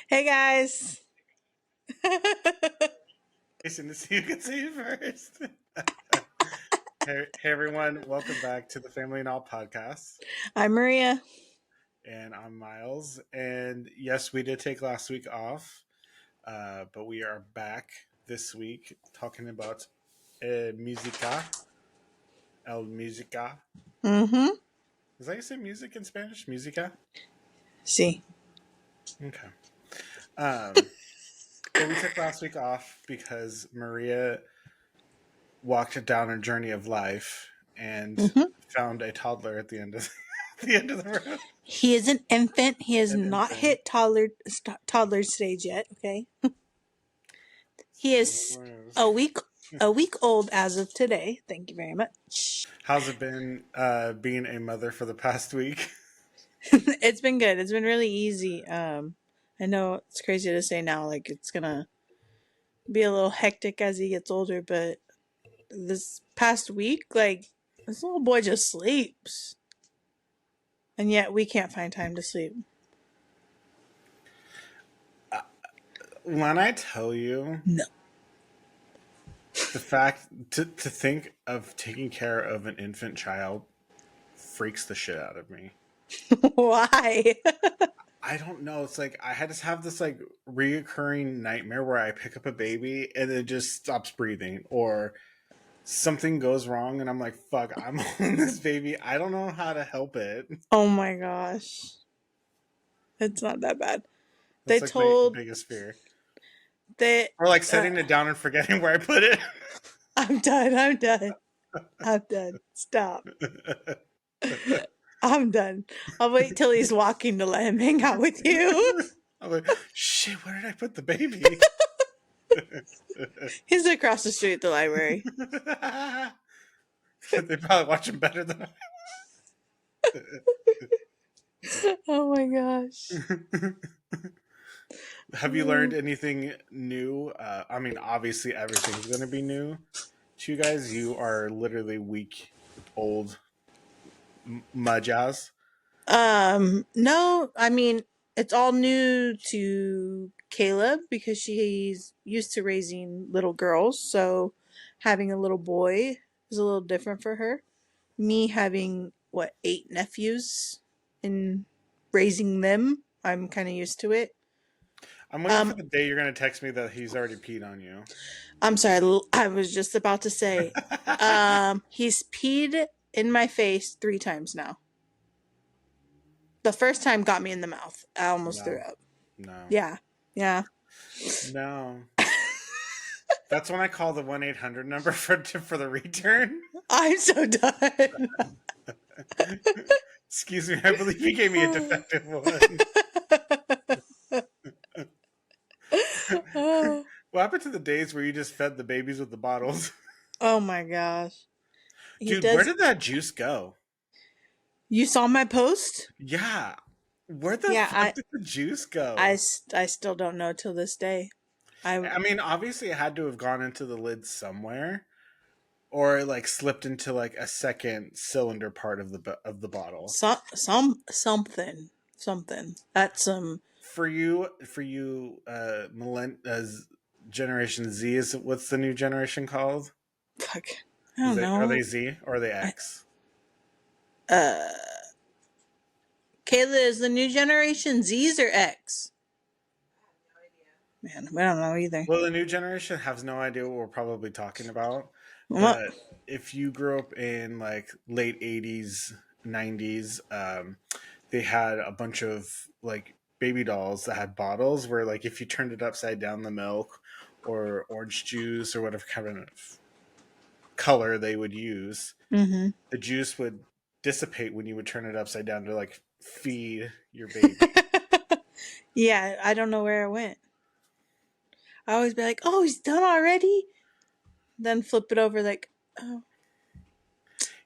Hey guys. Jason, to see who can say it first. Hey everyone, welcome back to the Family and All podcast. I'm Maria. And I'm Miles. And yes, we did take last week off, but we are back this week talking about musica, el musica. Mm-hmm. Is that how you say music in Spanish? Musica? See. Okay. Um, but we took last week off because Maria walked down a journey of life and Mm-hmm. found a toddler at the end of the end of the road. He is an infant. He has An not infant. hit toddler stage yet. Okay. He is a week a week old as of today. Thank you very much. How's it been being a mother for the past week? It's been good. It's been really easy. I know it's crazy to say now, like it's gonna be a little hectic as he gets older, but this past week, like this little boy just sleeps. And yet we can't find time to sleep. When I tell you No. the fact to think of taking care of an infant child freaks the shit out of me. Why? I don't know. It's like I just have this like reoccurring nightmare where I pick up a baby and it just stops breathing, or something goes wrong and I'm like, fuck, I'm holding this baby. I don't know how to help it. Oh my gosh. It's not that bad. They That's like my told biggest fear. that Or like uh, setting it down and forgetting where I put it. I'm done. I'm done. I'm done. Stop. I'm done. I'll wait till he's walking to let him hang out with you. I'm like, shit, where did I put the baby? He's across the street at the library. They probably watch him better than Oh my gosh. I. Have you learned anything new? I mean, obviously everything's going to be new to you guys. You are literally week old majas. No, I mean, it's all new to Caleb because she's used to raising little girls, so having a little boy is a little different for her. Me having, what, eight nephews and raising them, I'm kind of used to it. I'm waiting for Um, the day you're going to text me that he's already peed on you. I'm sorry, I was just about to say, he's peed in my face 3 times now. The first time got me in the mouth. I almost threw No, up. no, Yeah, yeah. no. That's when I call the 1-800 number for the return. I'm so done. Excuse me, I believe you gave me a defective one. What happened to the days where you just fed the babies with the bottles? Oh my gosh. He Dude, where does. did that juice go? You saw my post? Yeah. Where the Yeah, fuck did the juice go? I still don't know till this day. I I mean, obviously it had to have gone into the lid somewhere, or like slipped into like a second cylinder part of the bottle. something. That's For you, Generation Z is what's the new generation called? fuck. I Is don't they are they know. Z or are they I, X? uh Kayla, is the new generation Z's or X? Man, we don't know either. Well, the new generation has no idea what we're probably talking about. What? But if you grew up in like late '80s, '90s, they had a bunch of like baby dolls that had bottles where like if you turned it upside down, the milk or orange juice or whatever kind of color they would use, Mm-hmm. the juice would dissipate when you would turn it upside down to like feed your baby. Yeah, I don't know where it went. I always be like, "Oh, he's done already." Then flip it over, like, "Oh."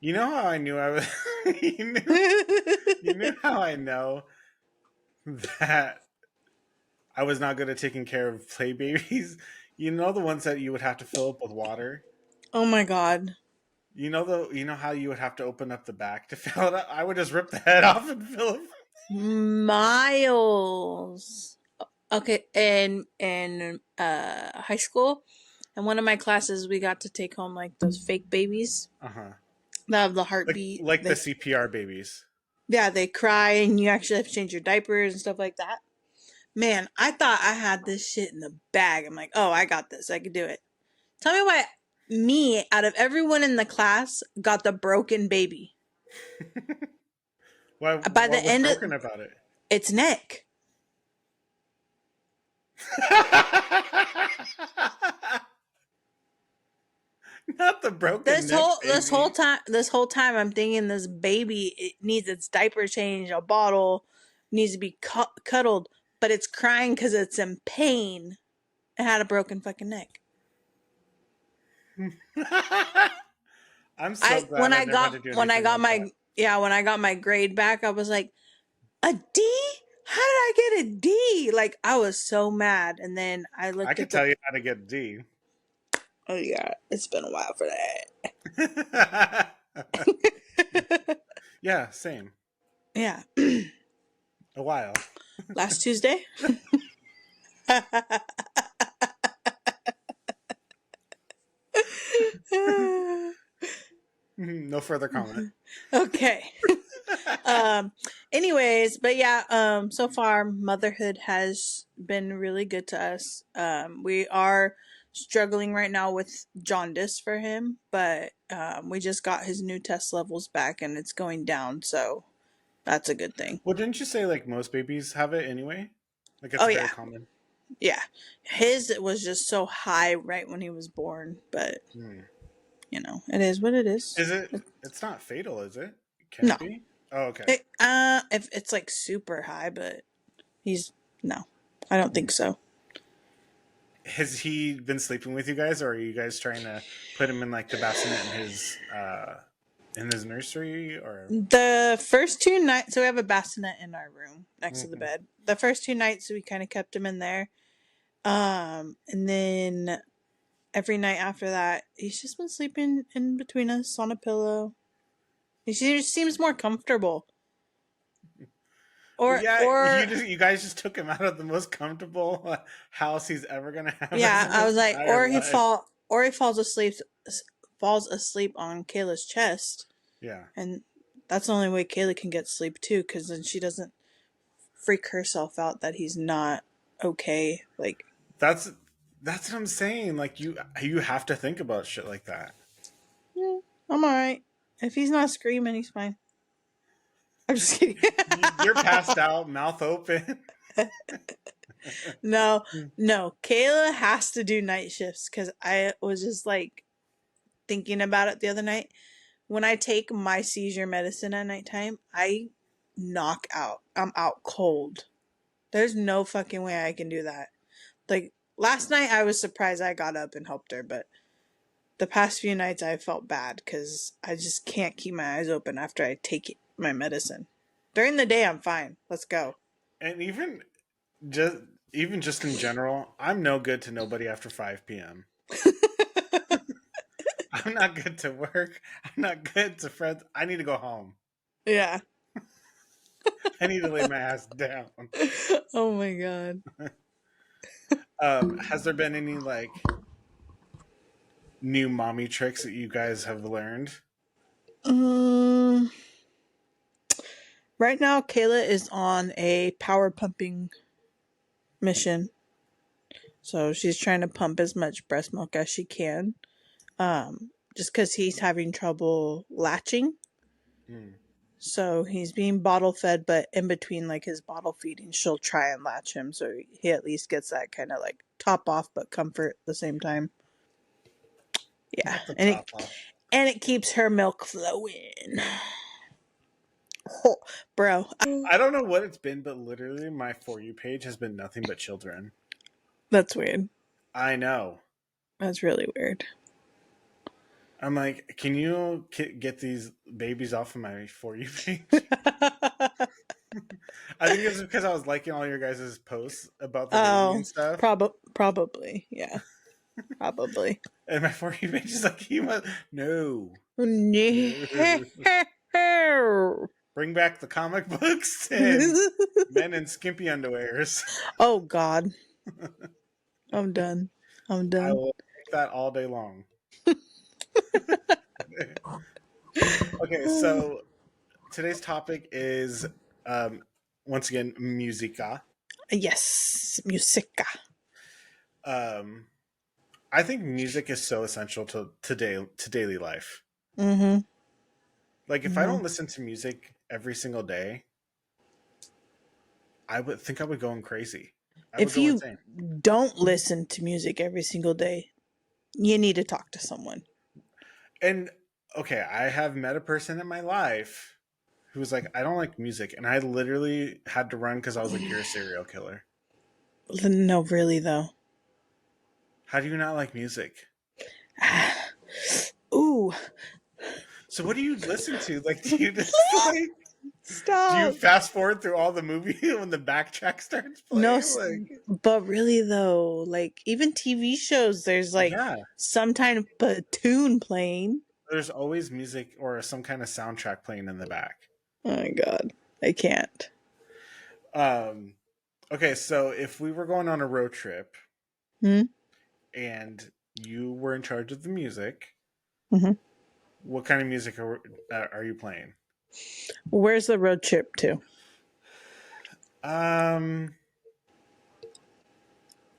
You know how I knew I was you knew how I know that I was not good at taking care of play babies. You know the ones that you would have to fill up with water. Oh my god. You know how you would have to open up the back to fill it up. I would just rip the head off and fill it. Miles. Okay, in high school, in one of my classes, we got to take home like those fake babies Uh huh. that have the Like heartbeat. like the CPR babies. Yeah, they cry and you actually have to change your diapers and stuff like that. Man, I thought I had this shit in the bag. I'm like, oh, I got this. I could do it. Tell me why me, out of everyone in the class, got the broken baby. Why? By What the was end of broken about it? its neck. Not the broken This neck whole this whole baby. time this whole time I'm thinking this baby it needs its diaper change, a bottle, needs to be cuddled, but it's crying because it's in pain. It had a broken fucking neck. I'm so I glad I never had to do when I anything got like that. my yeah when I got my grade back, I was like, a D? How did I get a D? Like I was so mad, and then I I looked could at the. tell you how to get a D. Oh yeah, it's been a while for that. Yeah, same. Yeah, A while. last Tuesday. No further comment. Okay. um Anyways, but yeah, so far motherhood has been really good to us. We are struggling right now with jaundice for him, but we just got his new test levels back and it's going down, so that's a good thing. Well, didn't you say like most babies have it anyway? Like it's Oh very yeah. common. Yeah. His was just so high right when he was born, but Hmm. it is what it is. Is it? It's not fatal, is it? Can No. it be? Oh, okay. If it's like super high, but he's no. I don't Hmm. think so. Has he been sleeping with you guys, or are you guys trying to put him in like the bassinet in his nursery, or? The first two nights, so we have a bassinet in our room next to the Mhm. bed. The first two nights, we kind of kept him in there. And then every night after that, he's just been sleeping in between us on a pillow. He just seems more comfortable. Well, Or, yeah, or you guys just took him out of the most comfortable house he's ever gonna have yeah, in I his was like, entire life. or he falls asleep on Kayla's chest, Yeah, and that's the only way Kayla can get sleep too, because then she doesn't freak herself out that he's not okay. Like, that's that's what I'm saying. Like you have to think about shit like that. yeah, I'm alright. If he's not screaming, he's fine. I'm just kidding. You're passed out, mouth open. No, no. Kayla has to do night shifts because I was just like thinking about it the other night. When I take my seizure medicine at nighttime, I knock out. I'm out cold. There's no fucking way I can do that. Like last night, I was surprised I got up and helped her, but the past few nights I felt bad because I just can't keep my eyes open after I take my medicine. During the day, I'm fine. Let's go. And just even just in general, I'm no good to nobody after 5 p.m. I'm not good to work. I'm not good to friends. I need to go home. Yeah. I need to lay my ass down. Oh my god. Has there been any like new mommy tricks that you guys have learned? Um, right now, Kayla is on a power pumping mission. So she's trying to pump as much breast milk as she can. Just because he's having trouble latching. Hmm. So he's being bottle fed, but in between like his bottle feeding, she'll try and latch him so he at least gets that kind of like top off but comfort at the same time. Yeah. Not the top off. And it keeps her milk flowing. Oh, bro. I don't know what it's been, but literally my For You page has been nothing but children. That's weird. I know. That's really weird. I'm like, can you get these babies off of my For You page? I think it's because I was liking all your guys' posts about the baby Oh, and stuff. probably. Yeah. Probably. And my For You page is like, you must, no, No. no. Bring back the comic books and men in skimpy underwears. Oh God, I'm done. I'm I done. will take that all day long. Okay, so today's topic is um, once again musica. Yes, musica. Um, I think music is so essential to daily life. Mm-hmm. Like if I Mm-hmm. don't listen to music every single day, I would think I would go crazy. I would If go you insane. don't listen to music every single day, you need to talk to someone. And okay, I have met a person in my life who was like, I don't like music, and I literally had to run because I was like, you're a serial killer. No, really though. How do you not like music? Ooh, So what do you listen to? Like, do you just like do you stop. fast forward through all the movie when the backtrack starts No, playing? Like, but really though, like even TV shows, there's like yeah, some kind of tune playing. there's always music or some kind of soundtrack playing in the back. Oh my God, I can't. Um, okay, so if we were going on a road trip Hmm? and you were in charge of the music, Hmm. what kind of music are you playing? Where's the road trip to? Um,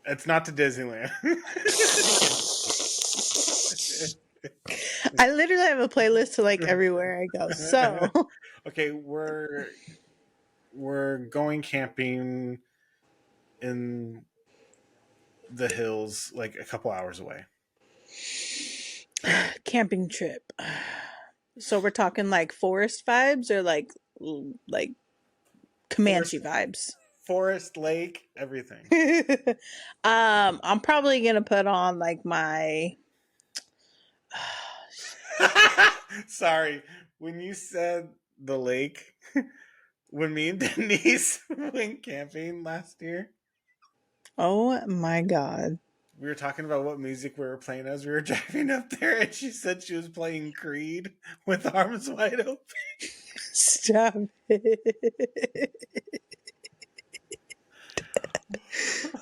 it's not to Disneyland. I literally have a playlist to like everywhere I go. So, Okay, we're going camping in the hills, like a couple hours away. camping trip. So we're talking like forest vibes or like Forest, Comanche vibes. forest, lake, everything. I'm probably gonna put on like my Sorry, when you said the lake, when me and Denise went camping last year, oh my God. we were talking about what music we were playing as we were driving up there, and she said she was playing Creed with arms wide open. Stop it.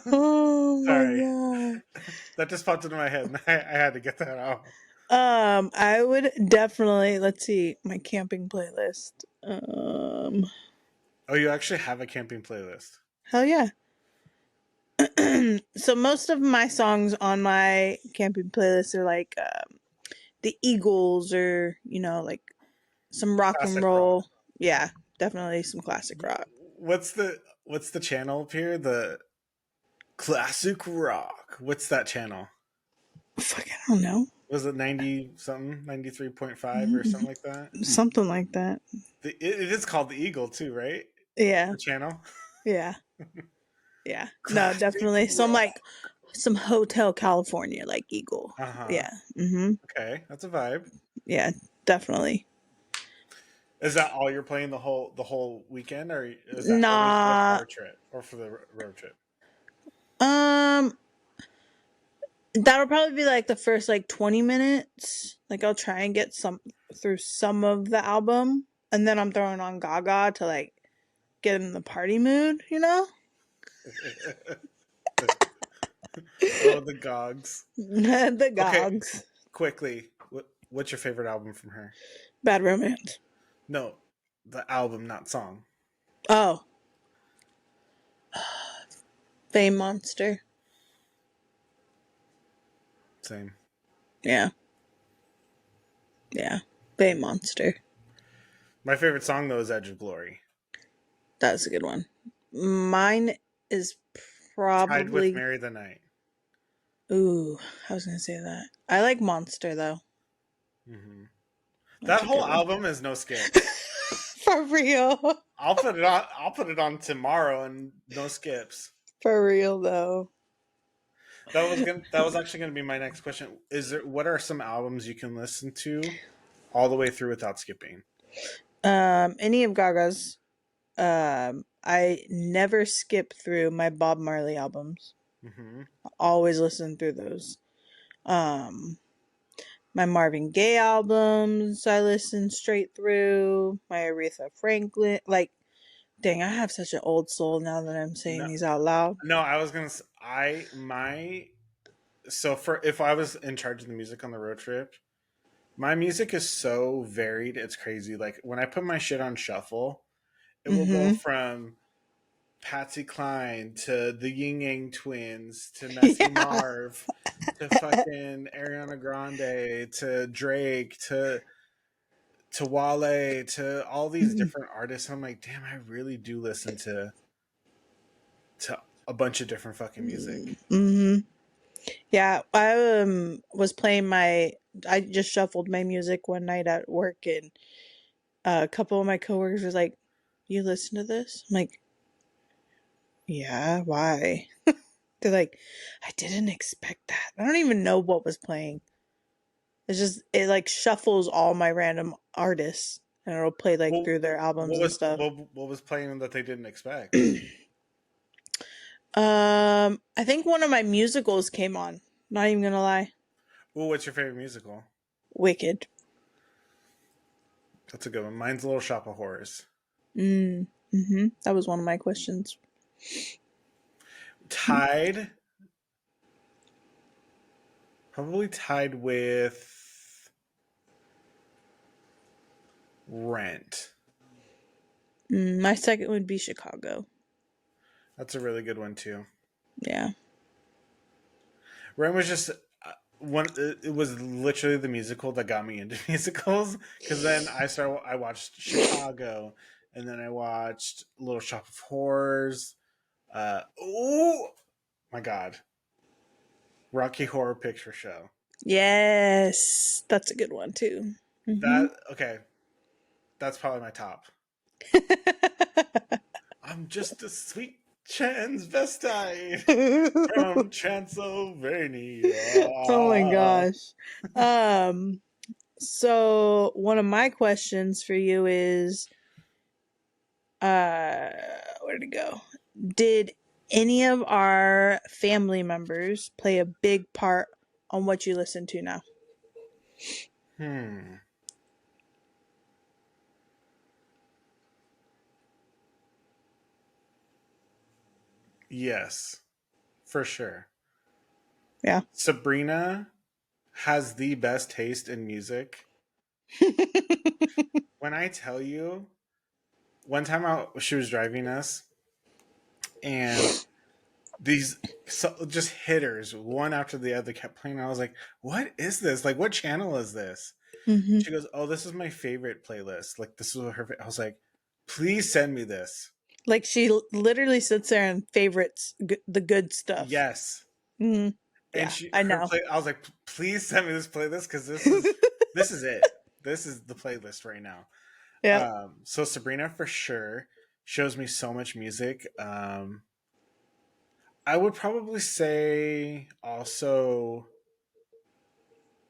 Oh my Sorry, God. that just popped into my head, and I had to get that out. I would definitely let's see my camping playlist. Oh, you actually have a camping playlist. Hell yeah. So most of my songs on my camping playlist are like the Eagles or like some rock and Classic rock. roll. Yeah, definitely some classic rock. What's the channel up here? The classic rock. What's that channel? Fuck, I don't know. Was it 90 something, 93.5 or Mm, something like that? something like that. It is called the Eagle too, right? Yeah, The channel. yeah, yeah. No, Classic definitely some rock. like some Hotel California like Eagle. Uh huh. Yeah. Mm-hmm. Okay, that's a vibe. Yeah, definitely. Is that all you're playing the whole weekend, or is that only for the Nah. car trip or for the road trip? Um, that'll probably be like the first like 20 minutes. Like I'll try and get some through some of the album, and then I'm throwing on Gaga to like get in the party mood. Oh, the Gogs. The Okay, Gogs. quickly. What's your favorite album from her? Bad Romance. No, the album, not song. Oh, Fame Monster. Same. Yeah, yeah. Fame Monster. My favorite song though is Edge of Glory. That's a good one. Mine is Tied with probably. Mary the Night. Ooh, I was gonna say that. I like Monster though. Hmm. That That's a whole good one. album is no skips. For real. I'll put it on. I'll put it on tomorrow and no skips. For real though. That was actually gonna be my next question. Is there what are some albums you can listen to all the way through without skipping? Any of Gaga's. I never skip through my Bob Marley albums. Hmm. Always listen through those. Um, My Marvin Gaye albums I listen straight through. My Aretha Franklin. Like, dang, I have such an old soul now that I'm saying No, these out loud. no, I was gonna. I my so for if I was in charge of the music on the road trip, my music is so varied. It's crazy. Like when I put my shit on shuffle, it will go Mm-hmm. from Patsy Cline to the Ying Yang Twins to Messy Yeah. Marv to fucking Ariana Grande to Drake to Wale to all these different artists. I'm like, damn, I really do listen to a bunch of different fucking music. Mm-hmm. Yeah, I was playing my. I just shuffled my music one night at work, and a couple of my coworkers was like, "You listen to this?" I'm like, "Yeah, why?" They're like, "I didn't expect that. I don't even know what was playing. It's just it like shuffles all my random artists, and it'll play like Well, through their albums and stuff." what was playing that they didn't expect? I think one of my musicals came on. Not even gonna lie, Well, what's your favorite musical? Wicked. That's a good one. Mine's Little Shop of Horrors. Mm-hmm. That was one of my questions. Tied, probably tied with Rent. My second would be Chicago. That's a really good one too. Yeah. Rent was just one. It was literally the musical that got me into musicals. Because then I watched Chicago, and then I watched Little Shop of Horrors. Oh my god, Rocky Horror Picture Show. Yes, that's a good one too. Hmm. That okay. That's probably my top. I'm just a sweet transvestite from Transylvania. Oh my gosh. Um, so one of my questions for you is, where'd it go? Did any of our family members play a big part on what you listen to now? Hmm. Yes, for sure. Yeah. Sabrina has the best taste in music. When I tell you, one time she was driving us, and these just hitters, one after the other, kept playing. I was like, "What is this? Like, what channel is this?" Hmm. She goes, "Oh, this is my favorite playlist. Like, this is what her." I was like, "Please send me this." Like she literally sits there and favorites the good stuff. Yes, Hmm. and Yeah, I know. I was like, "Please send me this playlist because this is it. This is the playlist right now." Yep. So Sabrina for sure shows me so much music. I would probably say also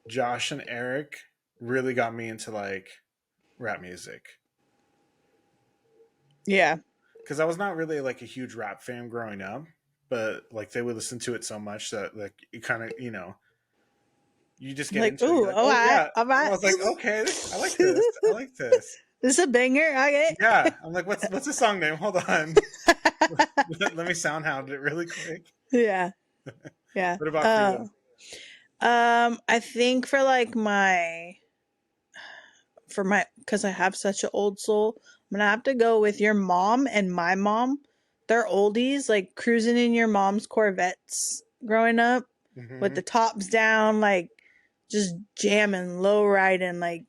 Josh and Eric really got me into like rap music Yeah. because I was not really like a huge rap fan growing up, but like they would listen to it so much that like it kind of you just get Like, into it. ooh, You're like, all oh right, yeah. all I right. was like, okay, I like this. I like this. This is a banger. Okay. Yeah, I'm like, what's the song name? Hold on, let me sound hound it really quick. Yeah. Yeah. What about for you? I think for like my because I have such an old soul, I'm gonna have to go with your mom and my mom. They're oldies, like cruising in your mom's Corvettes growing up with Hmm. the tops down, like just jamming, low riding, like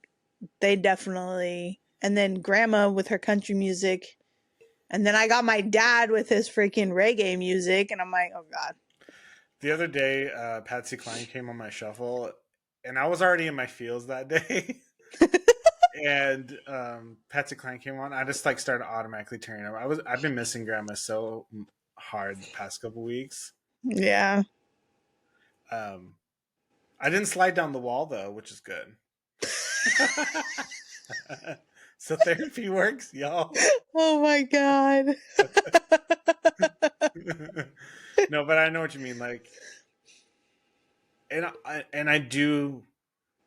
they definitely. And then grandma with her country music. And then I got my dad with his freaking reggae music, and I'm like, oh god. The other day, Patsy Cline came on my shuffle, and I was already in my feels that day. And Patsy Cline came on. I just like started automatically turning up. I've been missing Grandma so hard the past couple weeks. Yeah. Um, I didn't slide down the wall though, which is good. So therapy works, y'all. Oh my god. No, but I know what you mean. Like, and I do.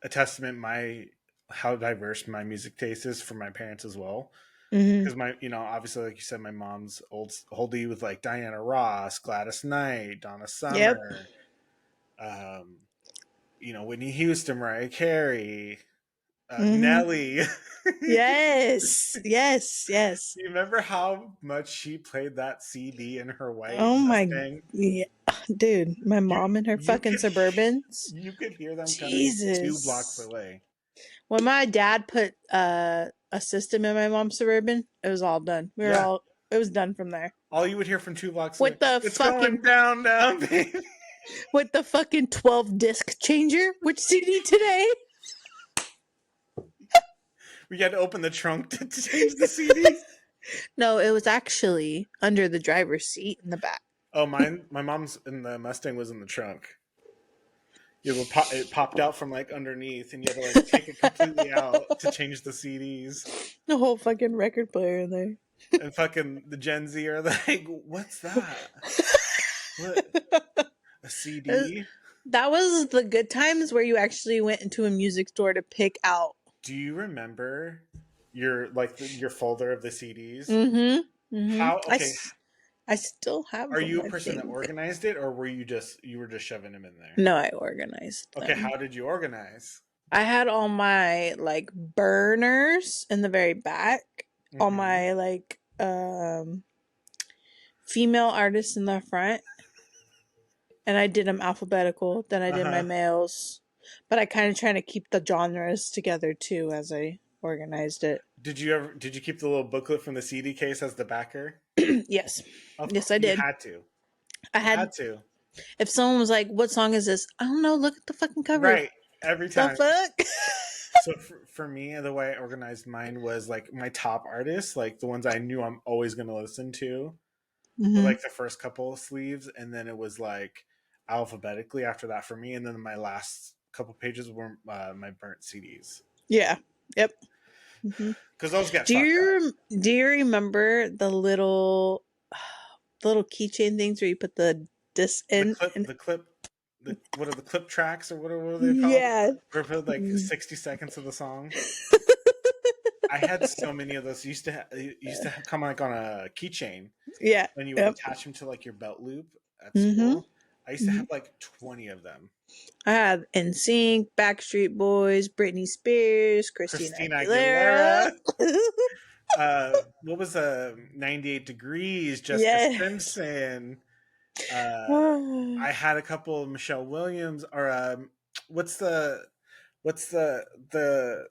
a testament my how diverse my music taste is for my parents as well. Mm-hmm. Because my, obviously, like you said, my mom's oldie with like Diana Ross, Gladys Knight, Donna Yep. Summer, um, Whitney Houston, Mariah Carey, Mm-hmm. Nelly. Yes. Yes. Yes. You remember how much she played that CD in her white Oh my, Mustang? yeah, dude, my You mom and her you fucking could Suburbans. you could hear them coming 2 blocks Jesus. away. When my dad put a system in my mom's Suburban, it was all done. Yeah, It was done from there. all you would hear from 2 blocks away. With the It's fucking going down, down, baby. 12 disc changer. Which CD today? We had to open the trunk to change the CDs. No, it was actually under the driver's seat in the back. Oh, my mom's in the Mustang was in the trunk. It popped out from like underneath, and you had to like take it completely out to change the CDs. The whole fucking record player in there. And fucking the Gen Z are like, "What's that? What, a CD?" That was the good times where you actually went into a music store to pick out. Do you remember your folder of the CDs? Mm-hmm. Mm-hmm. How okay? I still have Are them, you a I person that think. organized it, or you were just shoving them in there? No, I organized Okay, them. how did you organize? I had all my like burners in the very back, all Mm-hmm. my like female artists in the front, and I did them alphabetical. Then I Uh did my huh. males, but I kind of trying to keep the genres together too as I organized it. Did you keep the little booklet from the CD case as the backer? Yes, Of yes, course, I you did. had to. I You had. had to. If someone was like, "What song is this?" I don't know. Look at the fucking cover. Right. Every The time. fuck. So for me, the way I organized mine was like my top artists, like the ones I knew I'm always going to listen to, were Mm-hmm. like the first couple of sleeves, and then it was like alphabetically after that for me, and then my last couple pages were my burnt CDs Yeah. Yep. Mm-hmm. because those get Do fucked up. you do you remember the little keychain things where you put the disc The in? clip, And the clip, the what are the clip tracks or what are they called? yeah. Where it put like 60 seconds of the song. I had so many of those. It used to come like on a keychain, Yeah. and you would Yep. attach them to like your belt loop at Mm-hmm. school. I used to Mm-hmm. have like 20 of them. I had NSYNC, Backstreet Boys, Britney Spears, Christina Christina Aguilera. Aguilera. What was 98 Degrees? Jessica Yes. Simpson. I had a couple of Michelle Williams or what's the what's the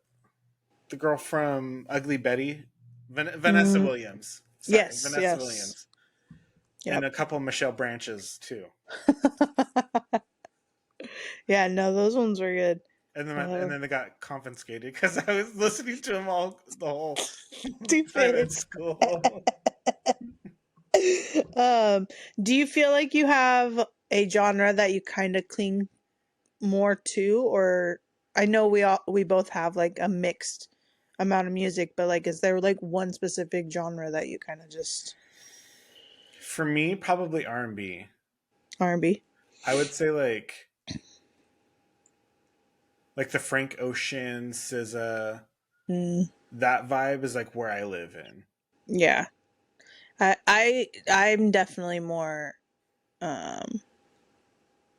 girl from Ugly Betty? Vanessa Mm, Williams. Sorry, yes. Vanessa Yes. Williams. And Yep. a couple of Michelle Branches too. Yeah. No, those ones were good. And then they got confiscated because I was listening to them all the whole time Stupid. at school. um, do you feel like you have a genre that you kind of cling more to, or I know we both have like a mixed amount of music, but like, is there like one specific genre that you kind of just For me, probably R&B. R&B? I would say like the Frank Ocean, SZA, Mm, that vibe is like where I live in. yeah, I'm definitely more. Um,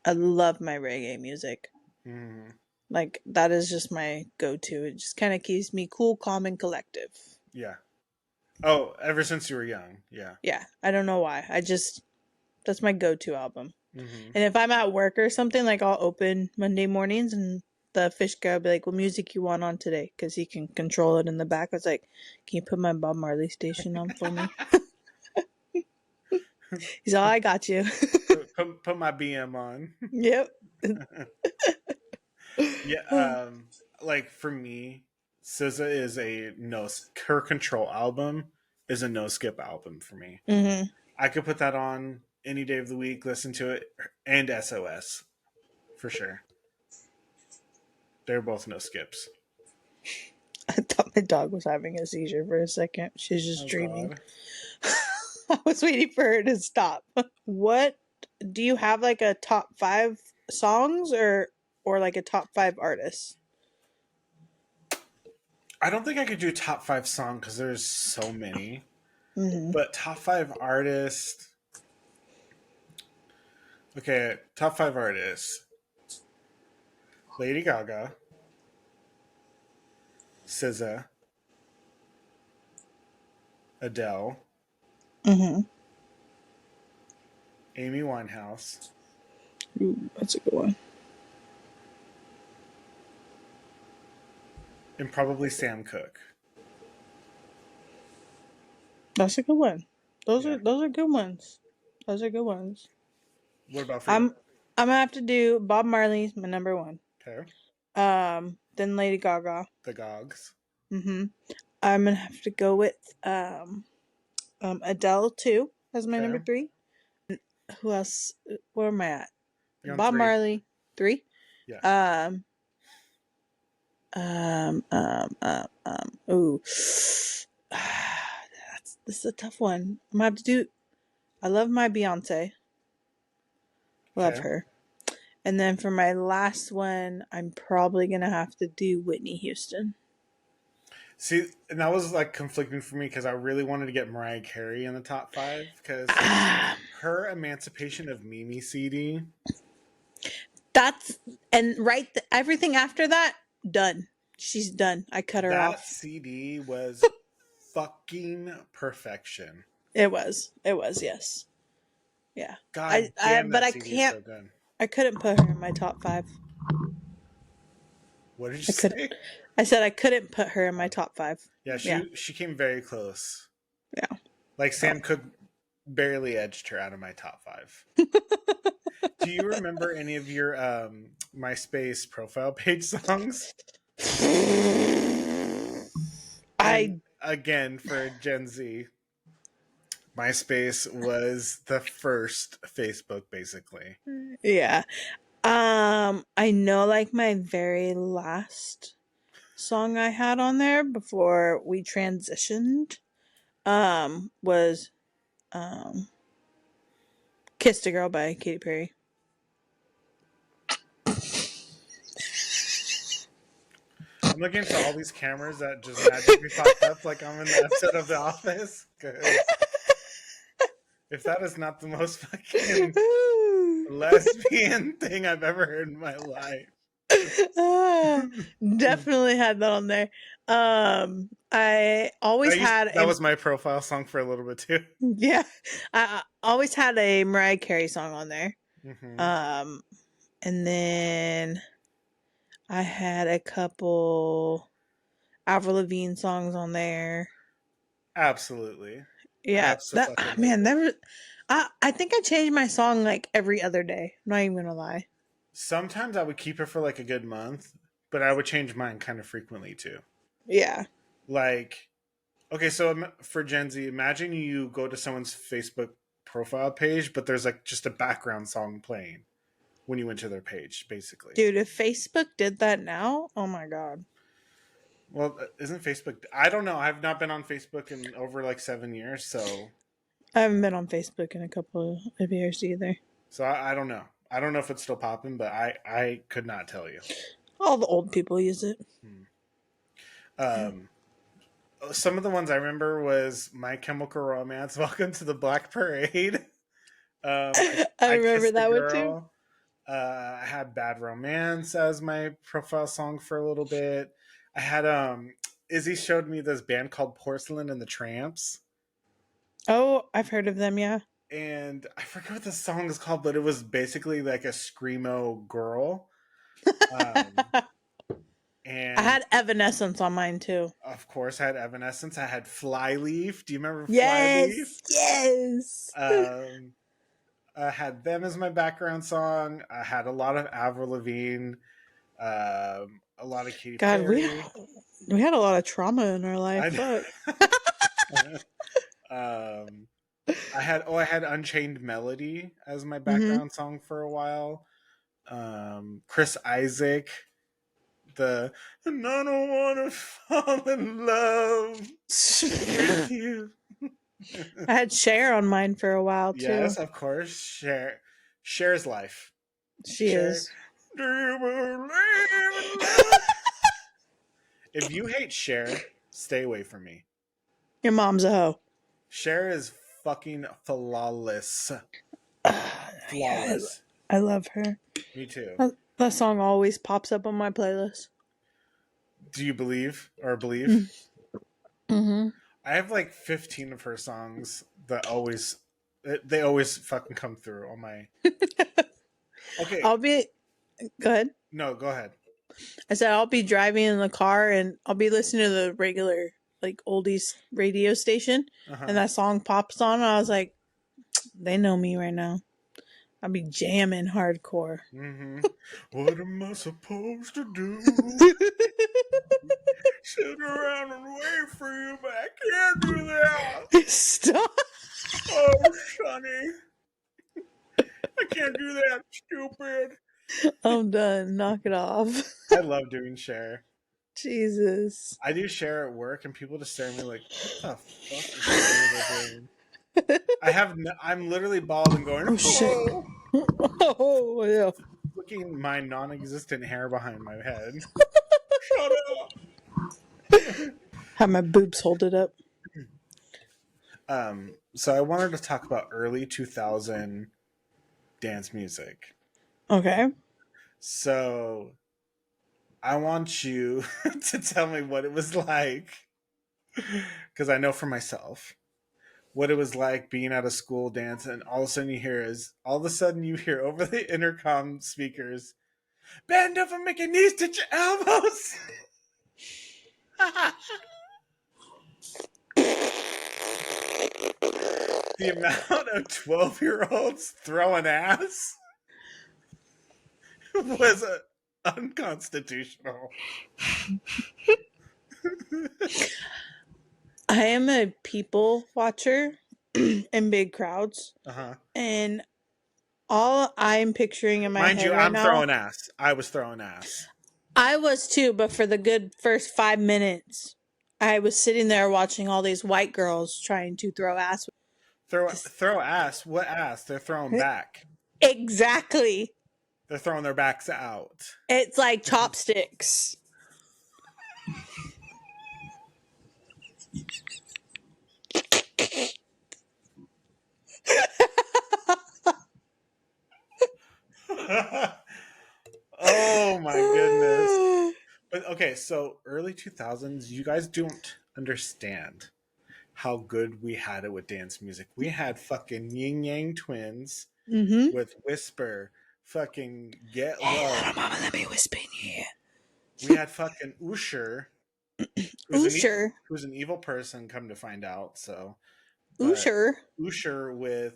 I love my reggae music. Hmm. Like that is just my go-to. It just kind of keeps me cool, calm, and collective. Yeah. Oh, ever since you were young. Yeah. Yeah, I don't know why. I just that's my go-to album. Hmm. And if I'm at work or something, like I'll open Monday mornings and the fish guy will be like, "What music you want on today?" Because he can control it in the back. I was like, "Can you put my Bob Marley station on for me?" He's all, "I got you." Put my BM on. Yep. Yeah. Like for me, SZA is a no. Her Control album is a no skip album for me. Hmm. I could put that on any day of the week, listen to it, and SOS for sure. They're both no skips. I thought my dog was having a seizure for a second. She's just Oh dreaming. God. I was waiting for her to stop. What do you have like a top 5 songs or like a top 5 artists? I don't think I could do top five song because there's so many. Hmm. But top five artists. Okay, top five artists: Lady Gaga, SZA, Adele, Hmm. Amy Winehouse, Ooh, that's a good one. and probably Sam Cooke. That's a good one. Yeah. Those are good ones. Those are good ones. What about for you? I'm I'm gonna have to do Bob Marley's my number one. Okay. Then Lady Gaga. The Gogs. Hmm. I'm gonna have to go with Adele too as my number Okay. three. Who else? Where am I at? You're on Bob three. Marley, three. Yeah. Um, Ooh, this is a tough one. I'm gonna have to do. I love my Beyonce. Love Okay. her. And then for my last one, I'm probably gonna have to do Whitney Houston. See, and that was like conflicting for me because I really wanted to get Mariah Carey in the top five because Ah, her Emancipation of Mimi CD, that's and right. Everything after that, done. She's done. I cut her that off. CD was fucking perfection. It was. It was. Yes. Yeah. God damn, But that I CD is can't. so good. I couldn't put her in my top five. What did you I couldn't. say? I said I couldn't put her in my Oh. top five. Yeah, Yeah. she came very close. Yeah. Like Oh. Sam Cooke barely edged her out of my top five. Do you remember any of your MySpace profile page songs? And I again, for Gen Z, MySpace was the first Facebook, basically. yeah. I know like my very last song I had on there before we transitioned was um Kissed a Girl by Katy Perry. I'm looking into all these cameras that just magically popped up like I'm in the episode of The Office. Because if that is not the most fucking lesbian thing I've ever heard in my life. Ah, definitely had that on there. I always had That a was my profile song for a little bit too. yeah, I always had a Mariah Carey song on there. Hmm. Um, and then I had a couple Avril Lavigne songs on there. Absolutely. Yeah, that man, Absolutely. never. I think I changed my song like every other day. I'm not even gonna lie. Sometimes I would keep it for like a good month, but I would change mine kind of frequently too. Yeah. Like, okay, so for Gen Z, imagine you go to someone's Facebook profile page, but there's like just a background song playing when you went to their page, basically. Dude, if Facebook did that now, oh my god. Well, isn't Facebook? I don't know. I've not been on Facebook in over like 7 years, I haven't been on Facebook in a couple of years either. I don't know. I don't know if it's still popping, but I could not tell you. All the old people use it. Hmm. Um, some of the ones I remember was My Chemical Romance, Welcome to the Black Parade. I I remember Kissed the that one too. Girl. I had Bad Romance as my profile song for a little bit. I had Izzy showed me this band called Porcelain and the Tramps. Oh, I've heard of them, yeah. And I forget what the song is called, but it was basically like a screamo girl. Um, I and had Evanescence on mine too. of course, I had Evanescence. I had Flyleaf. Do you remember Flyleaf? Yes, yes. Um, I had them as my background song. I had a lot of Avril Lavigne, a lot of Katy God, Perry. we had a lot of trauma in our life. Fuck. I um, I had Unchained Melody as my Mm-hmm. background song for a while. Chris Isaac, the and I don't want to fall in love with you. I had Cher on mine for a while too. Yes, of course. Cher's life. She Cher. is. Do you believe in love? If you hate Cher, stay away from me. Your mom's a hoe. Cher is fucking flawless. Yeah, Flawless. I love her. Me too. That song always pops up on my playlist. Do you believe or believe? Mm-hmm. I have like 15 of her songs that always they always fucking come through on my. Okay, I'll be Go ahead. no, go ahead. I said I'll be driving in the car and I'll be listening to the regular like oldies radio station, and Uh-huh. that song pops on. And I was like, they know me right now. I'll be jamming hardcore. Mm-hmm. What am I supposed to do? Sit around and wait for you, but I can't do that. Stop. Oh, Sonny, I can't do that. Stupid. I'm done. Knock it off. I love doing Cher. Jesus. I do Cher at work, and people just stare at me like, "What the fuck is Taylor doing?" I'm literally bald and going, Oh shit. "Oh," Oh yeah. flicking my non-existent hair behind my head. Shut up. Have my boobs hold it up. So I wanted to talk about early 2000 dance music. Okay. So I want you to tell me what it was like, because I know for myself what it was like being at a school dance, and all of a sudden you hear over the intercom speakers, "Bend over, make your knees touch your elbows." The amount of 12-year-olds throwing ass was unconstitutional. I am a people watcher in big crowds, Uh-huh. and all I'm picturing in my Mind head you, right I'm now, throwing ass. I was throwing ass. I was too, but for the good first 5 minutes, I was sitting there watching all these white girls trying to throw ass. Throw ass. What ass? They're throwing back. Exactly. They're throwing their backs out. It's like chopsticks. Oh my goodness. But okay, so early 2000s, you guys don't understand how good we had it with dance music. We had fucking Yin Yang Twins Mm-hmm. with Whisper, fucking Get Hey, Low. little mama, let me whisper in your ear. We had fucking Usher, Ooh, sure. who's an evil person, come to find out. So, Ooh, but sure. Usher with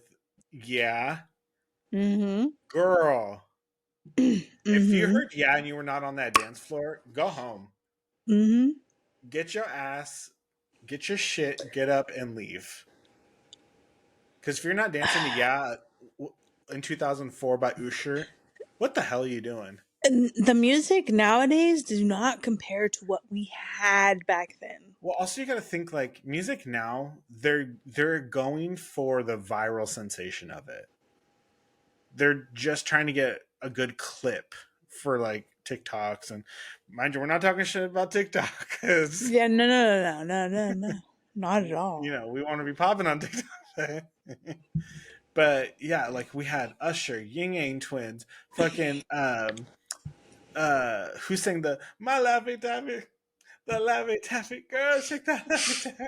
Yeah, Mm-hmm. girl. If you Mm-hmm. heard Yeah and you were not on that dance floor, go home. Mm-hmm. Get your ass, get your shit, get up and leave. Because if you're not dancing to Yeah in 2004 by Usher, what the hell are you doing? And the music nowadays do not compare to what we had back then. Well, also you got to think like music now. They're going for the viral sensation of it. They're just trying to get a good clip for like TikToks, and mind you, we're not talking shit about TikTok because Yeah, no, not at all. we want to be popping on TikTok. But yeah, like we had Usher, Ying Yang Twins, fucking who sang the My Laffy Taffy, the Laffy Taffy girl, shake that Laffy Taffy,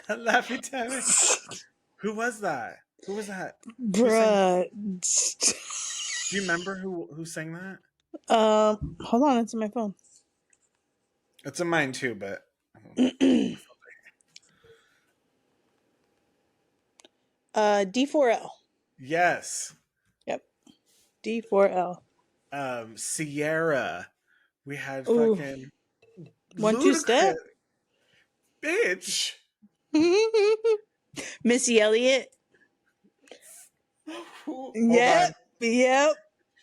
the Laffy Taffy. Who was that? Who was that? Who sang? Bruh. Do you remember who sang that? Hold on, it's in my phone. It's in mine too, but D4L. yes. Yep. D4L. Sierra. We had Ooh. fucking 1-2 Ludacris, step. bitch. Missy Elliott. Hold Yep. on. Yep.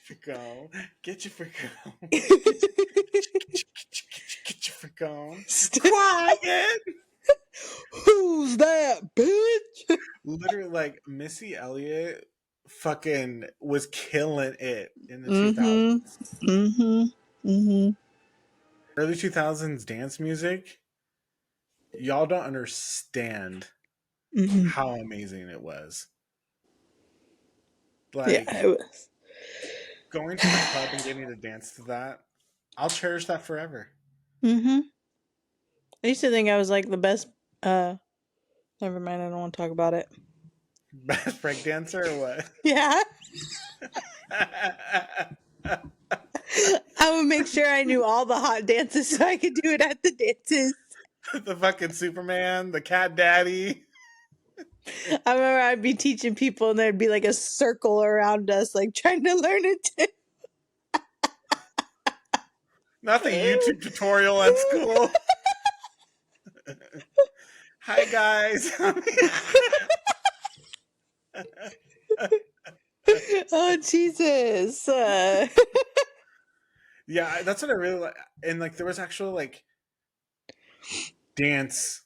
Freak on. Get your freak on. Get your freak on. Quiet. Who's that, bitch? Literally, like Missy Elliott fucking was killing it in the 2000s. Mm-hmm. Mm-hmm. Mm-hmm. Early 2000s dance music, y'all don't understand Hmm. how amazing it was. Yeah, Like it was. going to the club and getting to dance to that, I'll cherish that forever. Hmm. I used to think I was like the best. Uh, Never mind. I don't want to talk about it. Best break dancer or what? Yeah, I would make sure I knew all the hot dances so I could do it at the dances. The fucking Superman, the cat daddy. I remember I'd be teaching people, and there'd be like a circle around us, like trying to learn it too. Not the YouTube tutorial at school. Hi guys. Oh Jesus! Yeah, that's what I really like. And like, there was actual dance,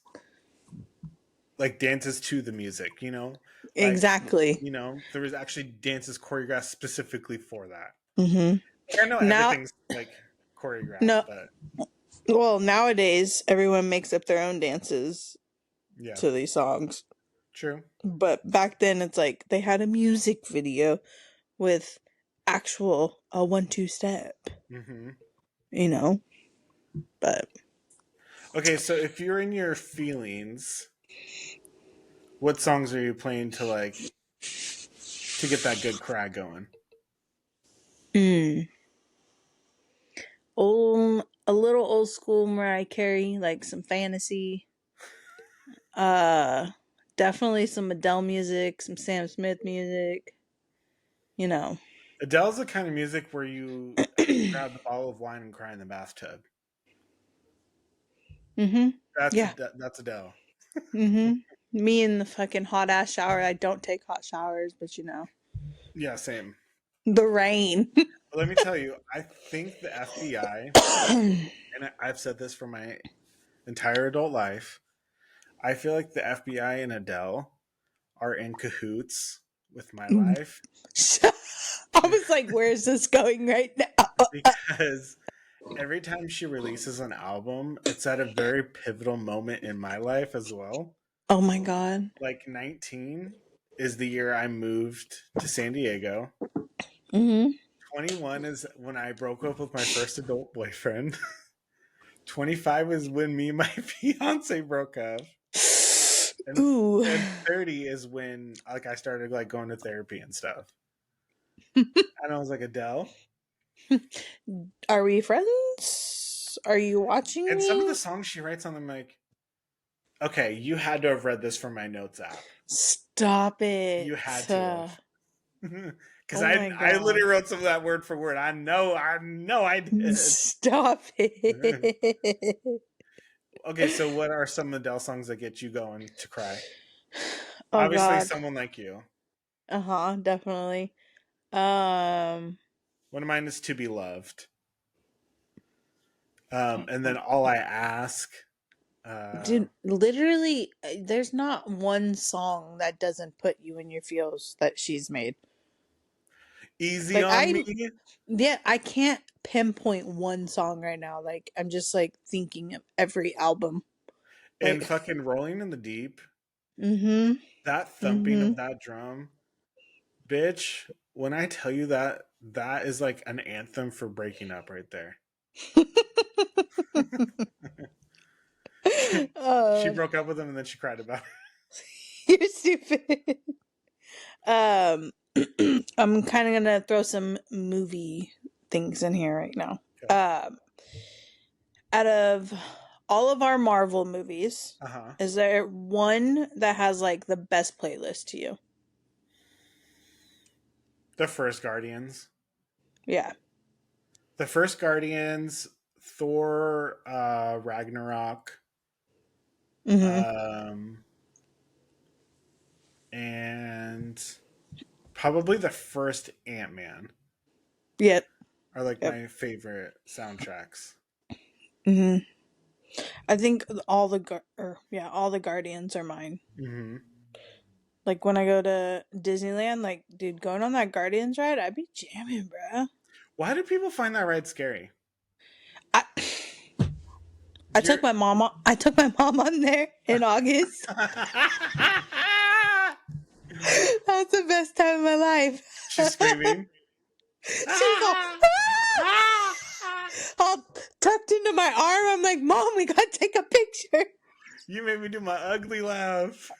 like dances to the music. Like Exactly. there was actually dances choreographed specifically for that. Hmm. Like, I know Now, everything's like choreographed, no. but Well, nowadays everyone makes up their own dances yeah, to these songs. true. But back then, it's like they had a music video with actual a 1-2 step. Hmm. You know, but Okay, so if you're in your feelings, what songs are you playing to get that good cry going? mm, a little old school Mariah Carey, like some fantasy. Uh, Definitely some Adele music, some Sam Smith music. You know. Adele's the kind of music where you grab the bottle of wine and cry in the bathtub. Mhm. That's Yeah. that's Adele. Mhm. Me in the fucking hot ass shower. I don't take hot showers, but Yeah, same. the rain. But let me tell you, I think the FBI, and I've said this for my entire adult life, I feel like the FBI and Adele are in cahoots with my life I was like, where's this going right now? because every time she releases an album, it's at a very pivotal moment in my life as well. Oh my god. Like 19 is the year I moved to San Diego. Mhm. 21 is when I broke up with my first adult boyfriend. 25 is when me and my fiance broke up. And Ooh. and 30 is when I started going to therapy and stuff. And I was like, Adele. Are we friends? Are you watching And some of the me? songs she writes on them, like, okay, you had to have read this from my notes app. Stop it. You had to have. Because Oh my I god. literally wrote some of that word for word. I know I did. Stop it. Okay, so what are some Adele songs that get you going to cry? Oh Obviously, god. Someone Like You. Uh-huh, definitely. Um One of mine is To Be Loved. And then All I Ask. Uh, dude, literally there's not one song that doesn't put you in your feels that she's made. Easy Like on I Me. Yeah, I can't pinpoint one song right now. Like I'm just like thinking of every album. And Like fucking Rolling in the Deep. mhm. That thumping of Mhm. that drum. Bitch, when I tell you that, that is like an anthem for breaking up right there. She uh broke up with him and then she cried about it. you're stupid. Um, I'm kind of gonna throw some movie things in here right now. Okay. Um, out of all of our Marvel movies, Uh huh. is there one that has like the best playlist to you? The first Guardians. Yeah. The first Guardians, Thor, Ragnarok, Mm-hmm. um, and probably the first Ant Man Yep. are like Yep. my favorite soundtracks. Mm-hmm. I think all the Guardians are mine. Hmm. Like when I go to Disneyland, like dude, going on that Guardians ride, I'd be jamming, bruh. Why do people find that ride scary? I You're. I took my mom on there in August. That's the best time of my She's life. screaming. She's all, all tucked into my arm. I'm like, Mom, we gotta take a picture. You made me do my ugly laugh.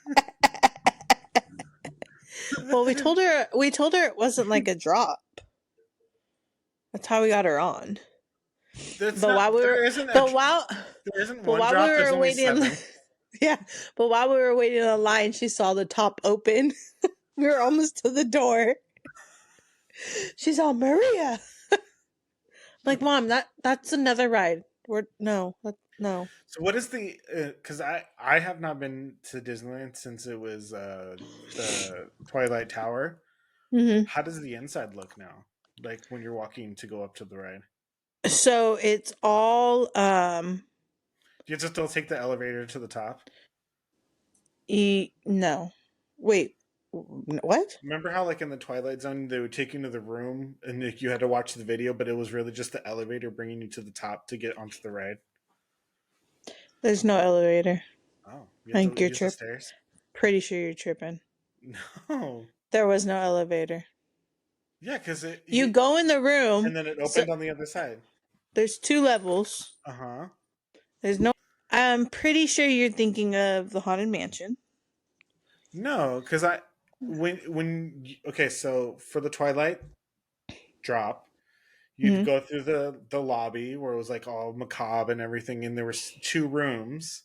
Well, we told her it wasn't like a drop. That's how we got her on. That's But not. while we were There isn't a. but while There isn't but one while we drop. There's were only waiting, seven. yeah, but while we were waiting in line, she saw the top open. We were almost to the door. She's all, Maria. Like, Mom, that's another ride. No. So what is the? Because I have not been to Disneyland since it was the Twilight Tower. Hmm. How does the inside look now? Like when you're walking to go up to the ride, So it's all do you have to still take the elevator to the top? no. Wait, what? Remember how like in the Twilight Zone they would take you into the room and like, you had to watch the video, but it was really just the elevator bringing you to the top to get onto the ride. There's no elevator. Oh, you I have think to you're use the stairs. pretty sure you're tripping. No, There was no elevator. yeah, because it You he go in the room. and then it So opened on the other side. there's two levels. Uh huh. There's no. I'm pretty sure you're thinking of the Haunted Mansion. No, because I okay, so for the Twilight drop, you'd Hmm. go through the lobby where it was like all macabre and everything, and there was two rooms,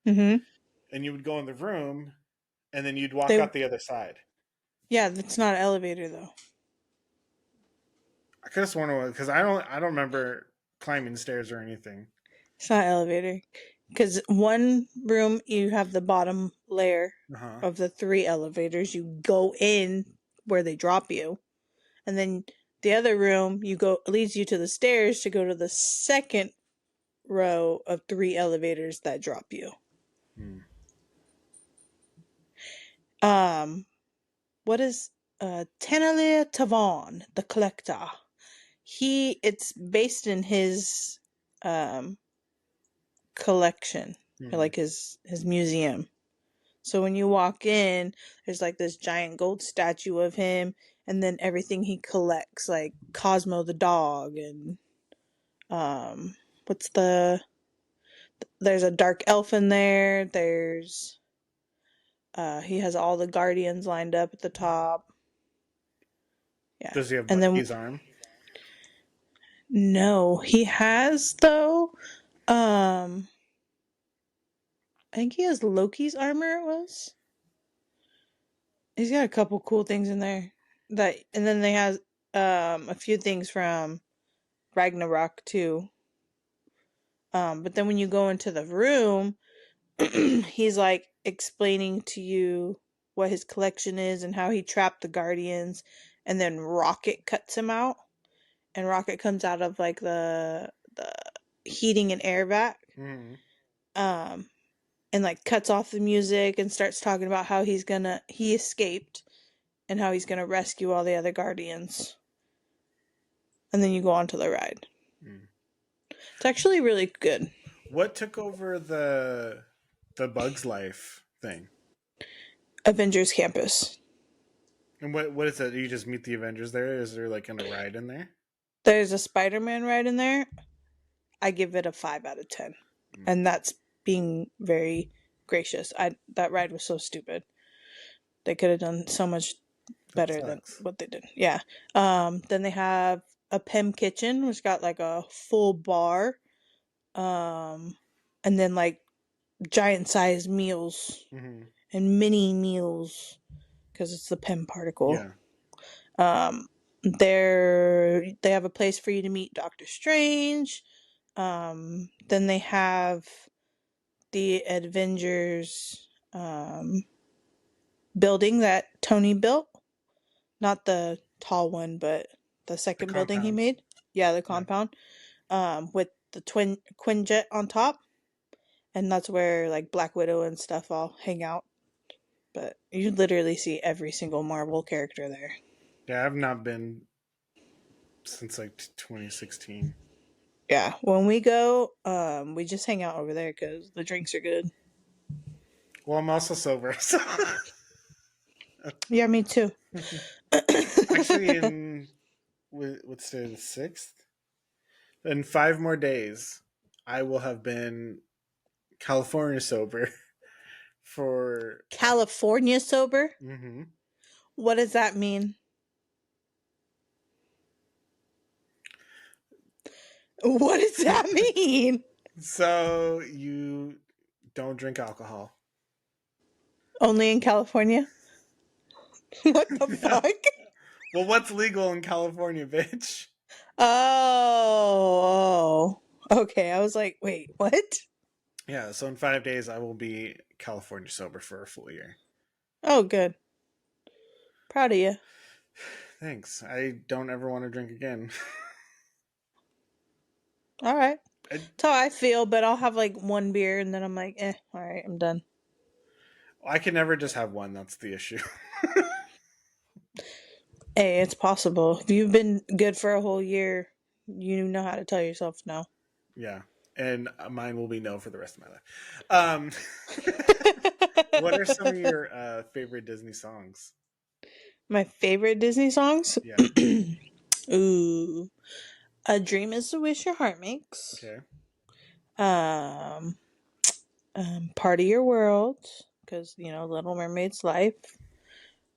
Hmm. and you would go in the room, and then you'd walk They. out the other side. Yeah, that's not an elevator though. I could have sworn it was because I don't remember climbing stairs or anything. It's not an elevator. Because one room you have the bottom layer Uh huh. of the three elevators. You go in where they drop you, and then the other room you go leads you to the stairs to go to the second row of three elevators that drop you. Hmm. Um, what is Tenale Tavon, the collector? It's based in his um collection, Hmm. like his museum. So when you walk in, there's like this giant gold statue of him, and then everything he collects, like Cosmo the dog, and what's there's a dark elf in there. There's he has all the guardians lined up at the top. Yeah, Does he have and then Bucky's arm? no, he has though. Um, I think he has Loki's armor. It was. He's got a couple cool things in there. And then they have a few things from Ragnarok too. But then when you go into the room, he's like explaining to you what his collection is and how he trapped the guardians, and then Rocket cuts him out, and Rocket comes out of like the heating and air vac, Hmm. um, and like cuts off the music and starts talking about how he escaped and how he's gonna rescue all the other guardians, and then you go on to the ride. Hmm. It's actually really good. What took over the Bugs Life thing? Avengers Campus. And what is that? You just meet the Avengers there? Is there like a ride in there? There's a Spider-Man ride in there. I give it a 5 out of 10, Hmm. and that's being very gracious. I That ride was so stupid. They could have done so much That better than sucks. what they did. Yeah. Then they have a Pem Kitchen, which got like a full bar, um, and then like giant sized meals Hmm. and mini meals because it's the Pem particle. Yeah. Um, they have a place for you to meet Doctor Strange. Then they have the Avengers building that Tony built, not the tall one, but the The second building he compound. made. Yeah, the Yeah. compound. With the twin Quinjet on top, and that's where like Black Widow and stuff all hang out. But you literally see every single Marvel character there. Yeah, I've not been since like 2016. Yeah, when we go, we just hang out over there because the drinks are good. Well, I'm also sober, so Yeah, me too. actually, in what's today, the 6th? In 5 more days, I will have been California sober for. California sober? Hmm. What does that mean? What does that mean? So you don't drink alcohol. Only in California? What the Yeah. fuck? Well, what's legal in California, bitch? Oh, okay. I was like, wait, what? Yeah, so in 5 days, I will be California sober for a full year. Oh, good. Proud of you. Thanks. I don't ever want to drink again. All right. I, That's how I feel, but I'll have like one beer and then I'm like, all right, I'm done. I can never just have one. That's the issue. Hey, it's possible. If you've been good for a whole year, you know how to tell yourself no. Yeah, and mine will be no for the rest of my life. Um, what are some of your favorite Disney songs? My favorite Disney songs? Yeah. Ooh. A Dream is the Wish Your Heart Makes. Okay. Um, Part of Your World, because, Little Mermaid's Life.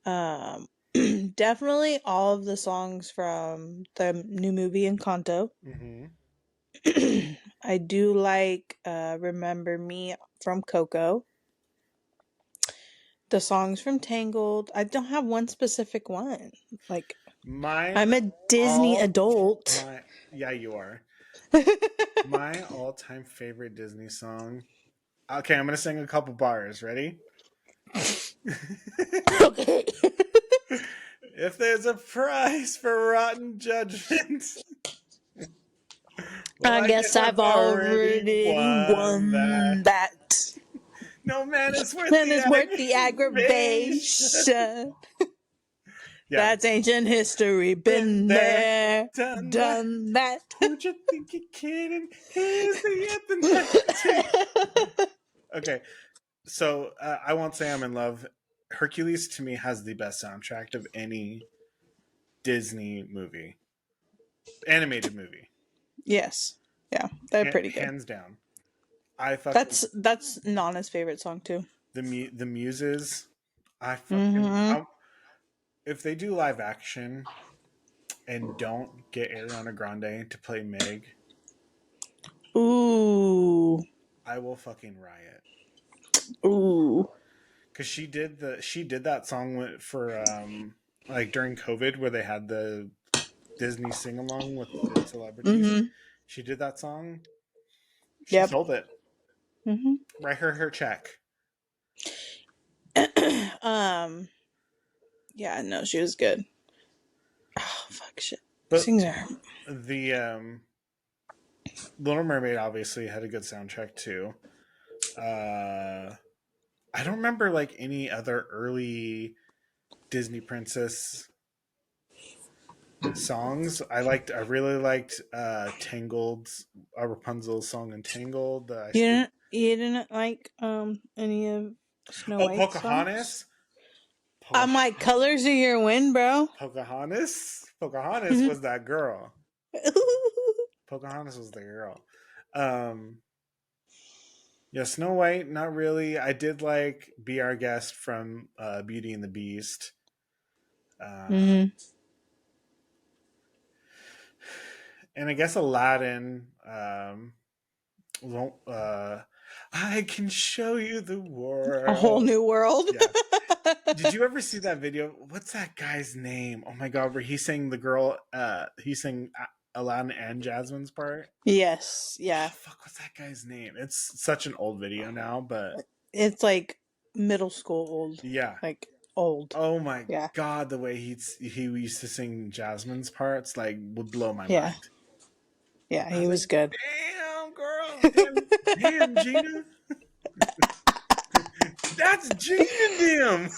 Um, Definitely all of the songs from the new movie Encanto. Mm-hmm. I do like Remember Me from Coco. The songs from Tangled. I don't have one specific one. Like, Mine I'm a Disney all adult. my Yeah, you are. My all-time favorite Disney song. Okay, I'm gonna sing a couple bars. Ready? Okay. If there's a price for rotten judgment, well, I I guess guess I've I've already already won that. won that. No man is worth And the it's worth the aggravation. aggravation. Yeah, That's ancient history. been Been there, there, done that. done that. Who'd you think you're kidding? Here's the anthem that you take. Okay, so I won't say I'm in love. Hercules to me has the best soundtrack of any Disney movie, animated movie, Yes. Yeah, they're pretty good. hands down. I fucking That's Nana's favorite song too. the muses. I fucking Mm-hmm. if they do live action and don't get Ariana Grande to play Meg, Ooh. I will fucking riot. Ooh. Because she did that song for like during COVID where they had the Disney sing along with the celebrities. Mm-hmm. She did that song. She Yep. sold it. Mm-hmm. Write her check. um. Yeah. No, she was good. Oh fuck shit. But Sings her. the Little Mermaid obviously had a good soundtrack too. I don't remember like any other early Disney princess songs. I really liked Tangled's Rapunzel's song in Tangled. You didn't like any of Snow Oh, White's songs? Pocahontas. I'm Pocahontas. like Colors of Your Wind, bro. Pocahontas was that girl. Pocahontas was the girl. Um, yeah, Snow White, not really. I did like Be Our Guest from Beauty and the Beast. Uh, hmm and I guess Aladdin. I can show you the A whole world. new world. Yeah. Did you ever see that video? What's that guy's name? Oh my god, where he sang the girl. He sang Aladdin and Jasmine's part. Yes, Oh, yeah. fuck, what's that guy's name? It's such an old video now, but It's like middle school old. yeah. Like old. Oh my Yeah. god, the way he used to sing Jasmine's parts like would blow my Yeah. mind. Yeah, I he was like, was good. damn girl, damn Gina, that's Gina, damn.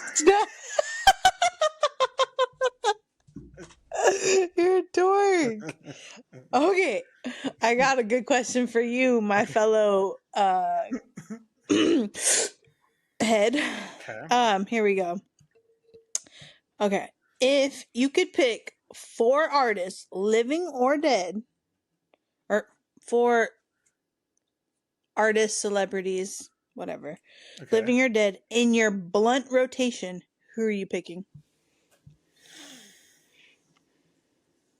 You're a dork. Okay. I got a good question for you, my Okay. fellow head. Okay. Here we go. Okay. If you could pick four artists, living or dead, or four artists, celebrities, whatever, Okay. living or dead, in your blunt rotation, who are you picking?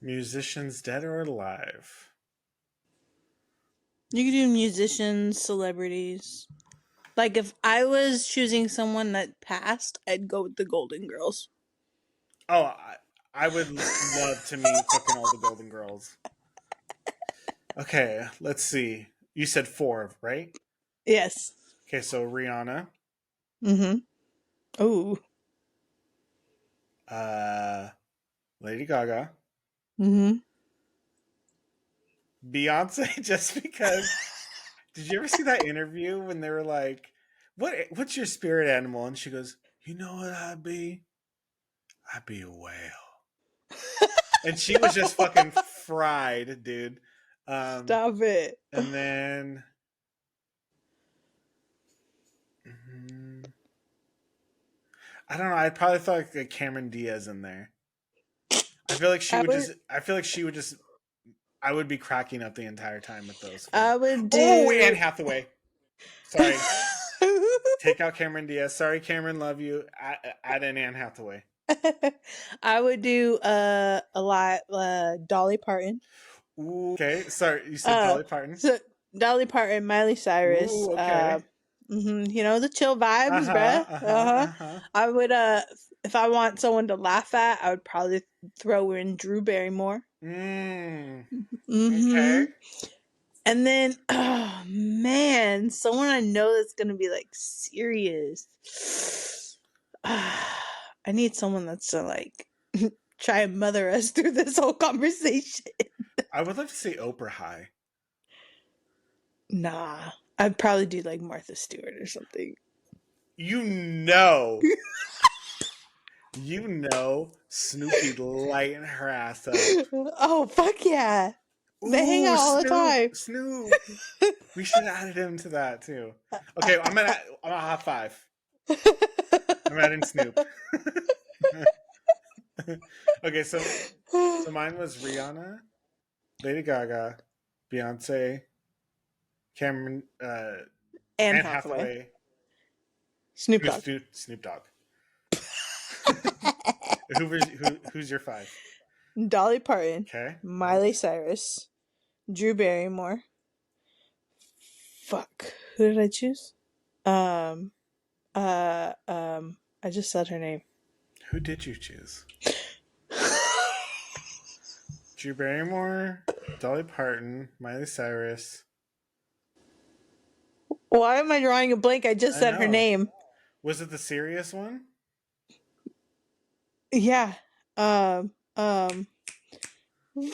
Musicians dead or alive? You could do musicians, celebrities. Like if I was choosing someone that passed, I'd go with the Golden Girls. Oh, I would love to meet fucking all the Golden Girls. Okay, let's see. You said four, right? Yes. Okay, so Rihanna, Mm-hmm. Oh. uh, Lady Gaga, Mm-hmm. Beyonce, just because. Did you ever see that interview when they were like, What's your spirit animal?" And she goes, "You know what I'd be? I'd be a whale." And she was just fucking fried, dude. Um, Stop it. and then mm, I don't know. I'd probably throw like Cameron Diaz in there. I feel like she I would would just. I feel like she would just. I would be cracking up the entire time with those four. I would Oh, Anne do Hathaway. Sorry, take out Cameron Diaz. Sorry, Cameron. Love you. Add in Anne Hathaway. I would do a lot Dolly Parton. Ooh, okay. Sorry, you said Uh Dolly Parton. so Dolly Parton, Miley Cyrus, Ooh, okay. you know, the chill Uh vibes, huh. bruh. Uh huh. Uh-huh. Uh huh. I would if I want someone to laugh at, I would probably throw in Drew Barrymore. Mm. Mm-hmm. Okay. And then, oh man, someone I know that's gonna be like serious. I need someone that's to like try and mother us through this whole conversation. I would love to say Oprah High. Nah, I'd probably do like Martha Stewart or something. You know, Snoopy'd lighten her ass up. Oh fuck yeah! They hang Ooh, out all the Snoop, time. Snoop. We should have added him to that too. Okay, I'm gonna high five. I'm adding Snoop. Okay, so mine was Rihanna, Lady Gaga, Beyonce, Cameron, Anne Anne Hathaway, Hathaway, Snoop Dogg. Snoop Dogg. Who's your five? Dolly Parton, Okay. Miley Cyrus, Drew Barrymore. Fuck, who did I choose? Um, I just said her name. Who did you choose? Drew Barrymore, Dolly Parton, Miley Cyrus. Why am I drawing a blank? I just I said her know. name. Was it the serious one? Yeah. Um. You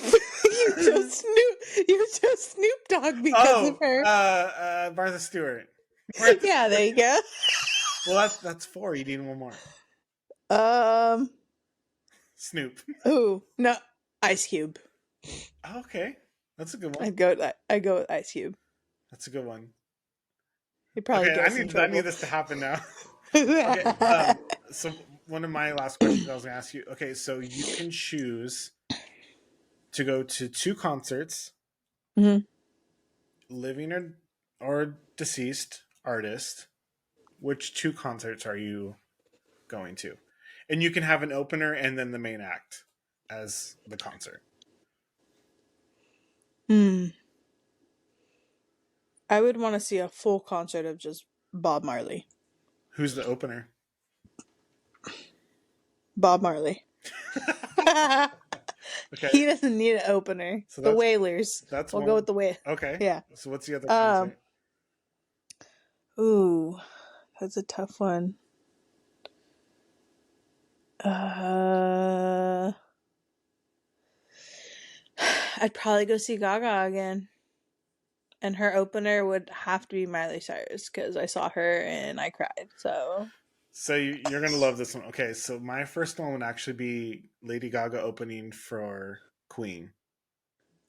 chose Snoop Dogg because of Oh, her. Martha Stewart. Martha Yeah, there Stewart. you go. Well, that's four. You need one more. Um. Snoop. Ooh, no, Ice Cube. Okay, that's a good one. I'd go with that. I go with Ice Cube. That's a good one. He'd probably Okay, get us in I need trouble. this to happen now. Okay. So one of my last questions I was gonna ask you. Okay, so you can choose to go to two concerts, Mhm. living or deceased artist. Which two concerts are you going to? And you can have an opener and then the main act as the concert. Hmm. I would want to see a full concert of just Bob Marley. Who's the opener? Bob Marley. Okay, He doesn't need an opener. so The Wailers. that's We'll go one. with the Whale. Okay, Yeah. so what's the other Um. concert? Ooh, that's a tough one. Uh. I'd probably go see Gaga again. And her opener would have to be Miley Cyrus because I saw her and I cried. So, So you're gonna love this one. Okay, so my first one would actually be Lady Gaga opening for Queen.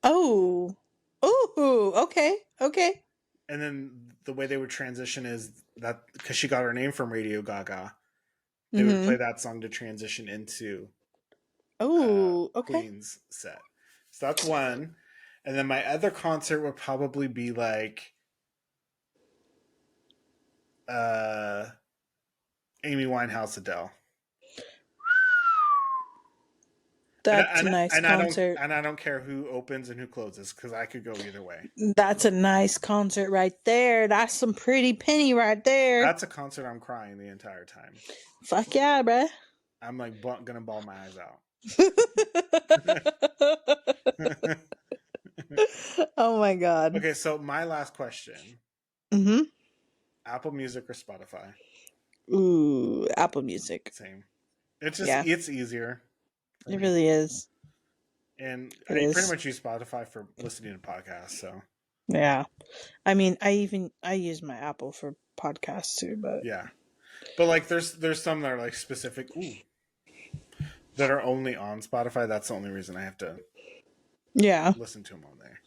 oh, Ooh, okay, okay. And then the way they would transition is that because she got her name from Radio Gaga, they would play Mm-hmm. that song to transition into Ooh, okay. Queen's set. So that's one. And then my other concert would probably be like uh, Amy Winehouse, Adele. And That's a nice concert. I don't care who opens and who closes because I could go either way. That's a nice concert right there. That's some pretty penny right there. That's a concert I'm crying the entire time. Fuck yeah, bruh. I'm like gonna bawl my eyes out. Oh my god. Okay, so my last question: Mm-hmm. Apple Music or Spotify? Ooh, Apple Music. Same. It's just Yeah, it's easier for it me, really is. and It I pretty is. much use Spotify for listening to podcasts. So Yeah. I mean, I use my Apple for podcasts too, but yeah, but like there's some that are like specific. Ooh, that are only on Spotify. That's the only reason I have to yeah, listen to them on there.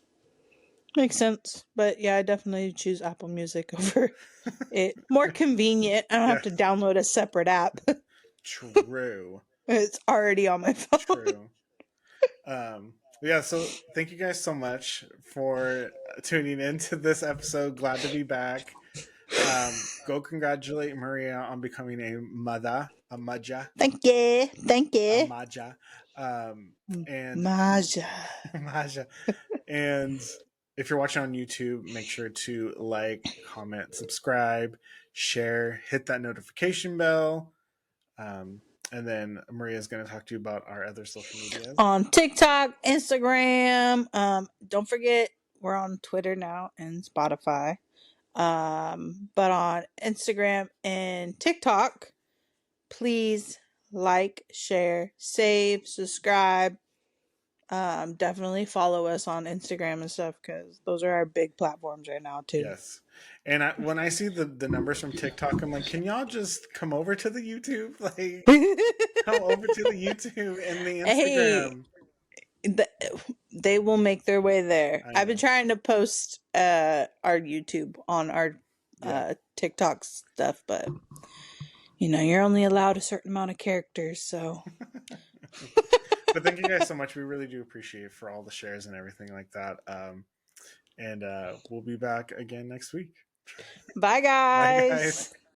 makes sense. But yeah, I definitely choose Apple Music over it. More convenient. I don't have Yeah, to download a separate app. true, It's already on my phone. true. Yeah, so thank you guys so much for tuning into this episode. Glad to be back. Go congratulate Maria on becoming a mother, a maja, Thank you. Thank a you. maja, and Maja. maja. And if you're watching on YouTube, make sure to like, comment, subscribe, share, hit that notification bell. And then Maria's going to talk to you about our other social medias. On TikTok, Instagram. Don't forget we're on Twitter now and Spotify. But on Instagram and TikTok, please like, share, save, subscribe. Definitely follow us on Instagram and stuff because those are our big platforms right now too. Yes. And when I see the numbers from TikTok, I'm like, can y'all just come over to the YouTube? Like, come over to the YouTube and the Hey, Instagram. the, they will make their way there. I I've been know. trying to post our YouTube on our Yeah. TikTok stuff, but you're only allowed a certain amount of characters, so But thank you guys so much. We really do appreciate it for all the shares and everything like that. And we'll be back again next week. bye Bye, guys. guys.